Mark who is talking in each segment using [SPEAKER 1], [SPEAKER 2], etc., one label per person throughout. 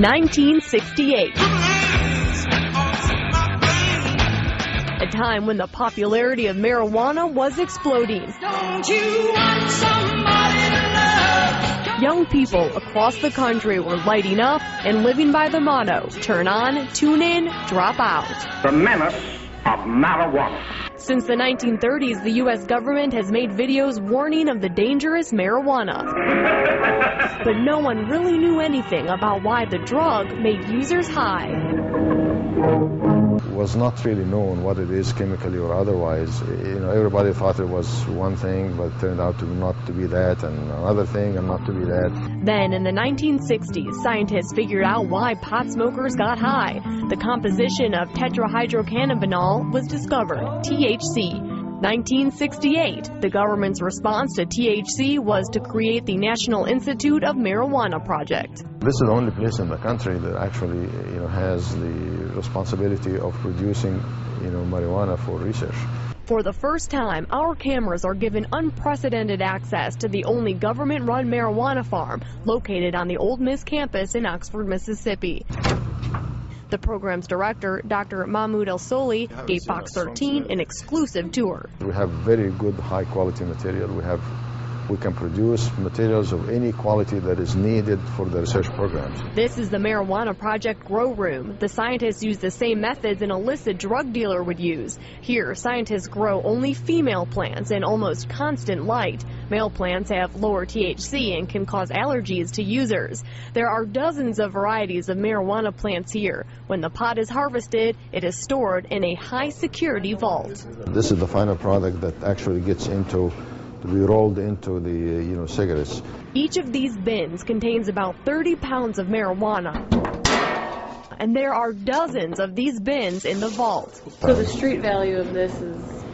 [SPEAKER 1] 1968. A time when the popularity of marijuana was exploding.
[SPEAKER 2] Don't you want somebody to love?
[SPEAKER 1] Young people across the country were lighting up and living by the motto, turn on, tune in, drop out.
[SPEAKER 3] The menace of marijuana.
[SPEAKER 1] Since the 1930s, the U.S. government has made videos warning of the dangerous marijuana. But no one really knew anything about why the drug made users high.
[SPEAKER 4] It was not really known what it is chemically or otherwise. Everybody thought it was one thing, but it turned out to not to be that, and another thing and not to be that.
[SPEAKER 1] Then in the 1960s, scientists figured out why pot smokers got high. The composition of tetrahydrocannabinol was discovered, THC. 1968, the government's response to THC was to create the National Institute of Marijuana Project.
[SPEAKER 4] This is the only place in the country that actually, has the responsibility of producing, marijuana for research.
[SPEAKER 1] For the first time, our cameras are given unprecedented access to the only government-run marijuana farm located on the Ole Miss campus in Oxford, Mississippi. The program's director, Dr. Mahmoud El-Soli, gave Fox 13 an exclusive tour.
[SPEAKER 4] We have very good, high-quality material. We can produce materials of any quality that is needed for the research programs.
[SPEAKER 1] This is the Marijuana Project Grow Room. The scientists use the same methods an illicit drug dealer would use. Here, scientists grow only female plants in almost constant light. Male plants have lower THC and can cause allergies to users. There are dozens of varieties of marijuana plants here. When the pot is harvested, it is stored in a high-security vault.
[SPEAKER 4] This is the final product that actually gets to be rolled into the cigarettes.
[SPEAKER 1] Each of these bins contains about 30 pounds of marijuana. And there are dozens of these bins in the vault.
[SPEAKER 5] So the street value of this is?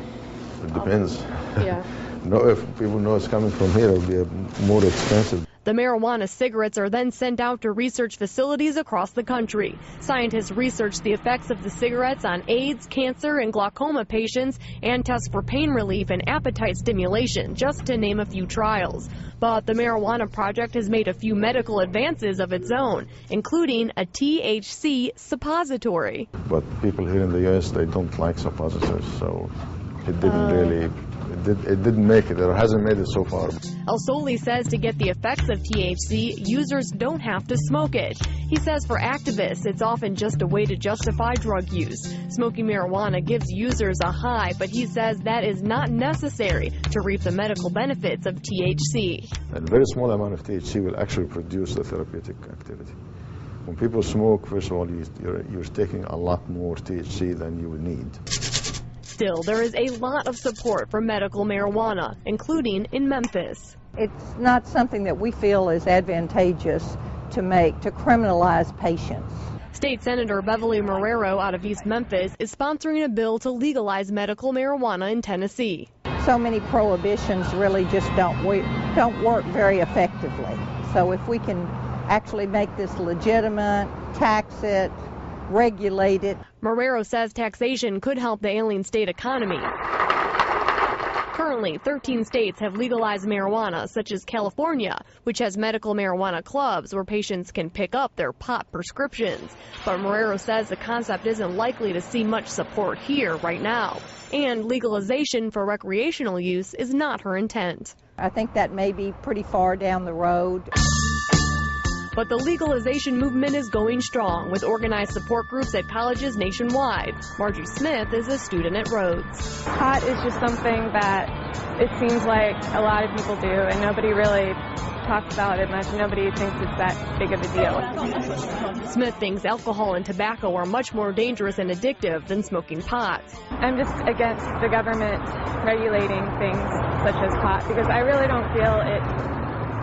[SPEAKER 4] It depends.
[SPEAKER 5] Yeah.
[SPEAKER 4] If people know it's coming from here, it'll be more expensive.
[SPEAKER 1] The marijuana cigarettes are then sent out to research facilities across the country. Scientists research the effects of the cigarettes on AIDS, cancer, and glaucoma patients, and test for pain relief and appetite stimulation, just to name a few trials. But the Marijuana Project has made a few medical advances of its own, including a THC suppository.
[SPEAKER 4] But people here in the U.S., they don't like suppositories, so it didn't really... It didn't make it, or hasn't made it so far.
[SPEAKER 1] El-Soli says to get the effects of THC, users don't have to smoke it. He says for activists, it's often just a way to justify drug use. Smoking marijuana gives users a high, but he says that is not necessary to reap the medical benefits of THC.
[SPEAKER 4] A very small amount of THC will actually produce the therapeutic activity. When people smoke, first of all, you're taking a lot more THC than you would need.
[SPEAKER 1] Still, there is a lot of support for medical marijuana, including in Memphis.
[SPEAKER 6] It's not something that we feel is advantageous to criminalize patients.
[SPEAKER 1] State Senator Beverly Marrero out of East Memphis is sponsoring a bill to legalize medical marijuana in Tennessee.
[SPEAKER 6] So many prohibitions really just don't work very effectively. So if we can actually make this legitimate, tax it, regulate it.
[SPEAKER 1] Marrero says taxation could help the ailing state economy. Currently, 13 states have legalized marijuana, such as California, which has medical marijuana clubs where patients can pick up their pot prescriptions. But Marrero says the concept isn't likely to see much support here right now. And legalization for recreational use is not her intent.
[SPEAKER 6] I think that may be pretty far down the road.
[SPEAKER 1] But the legalization movement is going strong with organized support groups at colleges nationwide. Margie Smith is a student at Rhodes.
[SPEAKER 5] Pot is just something that it seems like a lot of people do, and nobody really talks about it much. Nobody thinks it's that big of a deal.
[SPEAKER 1] Smith thinks alcohol and tobacco are much more dangerous and addictive than smoking pot.
[SPEAKER 5] I'm just against the government regulating things such as pot because I really don't feel it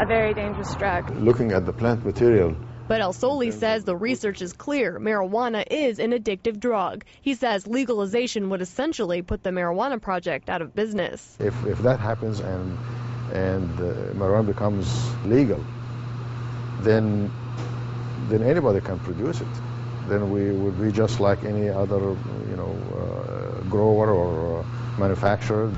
[SPEAKER 5] a very dangerous drug.
[SPEAKER 4] Looking at the plant material.
[SPEAKER 1] But El-Soli says the research is clear. Marijuana is an addictive drug. He says legalization would essentially put the Marijuana Project out of business.
[SPEAKER 4] If that happens and marijuana becomes legal, then anybody can produce it. Then we would be just like any other, grower or manufacturer.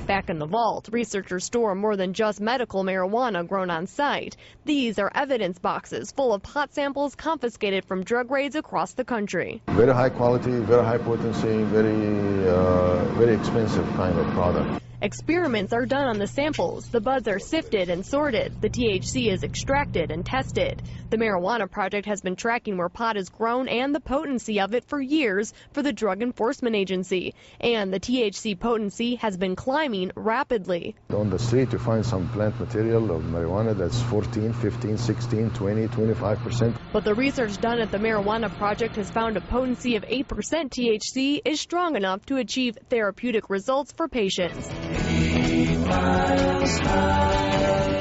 [SPEAKER 1] Back Back in the vault, researchers store more than just medical marijuana grown on site. These are evidence boxes full of pot samples confiscated from drug raids across the country.
[SPEAKER 4] Very high quality, very high potency, very expensive kind of product.
[SPEAKER 1] Experiments are done on the samples. The buds are sifted and sorted. The THC is extracted and tested. The Marijuana Project has been tracking where pot is grown and the potency of it for years for the Drug Enforcement Agency. And the THC potency has been climbing rapidly.
[SPEAKER 4] On the street, you find some plant material of marijuana that's 14, 15, 16, 20, 25%.
[SPEAKER 1] But the research done at the Marijuana Project has found a potency of 8% THC is strong enough to achieve therapeutic results for patients.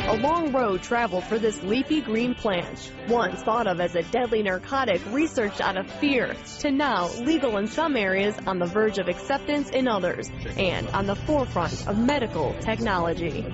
[SPEAKER 1] A long road traveled for this leafy green plant, once thought of as a deadly narcotic researched out of fear, to now legal in some areas, on the verge of acceptance in others, and on the forefront of medical technology.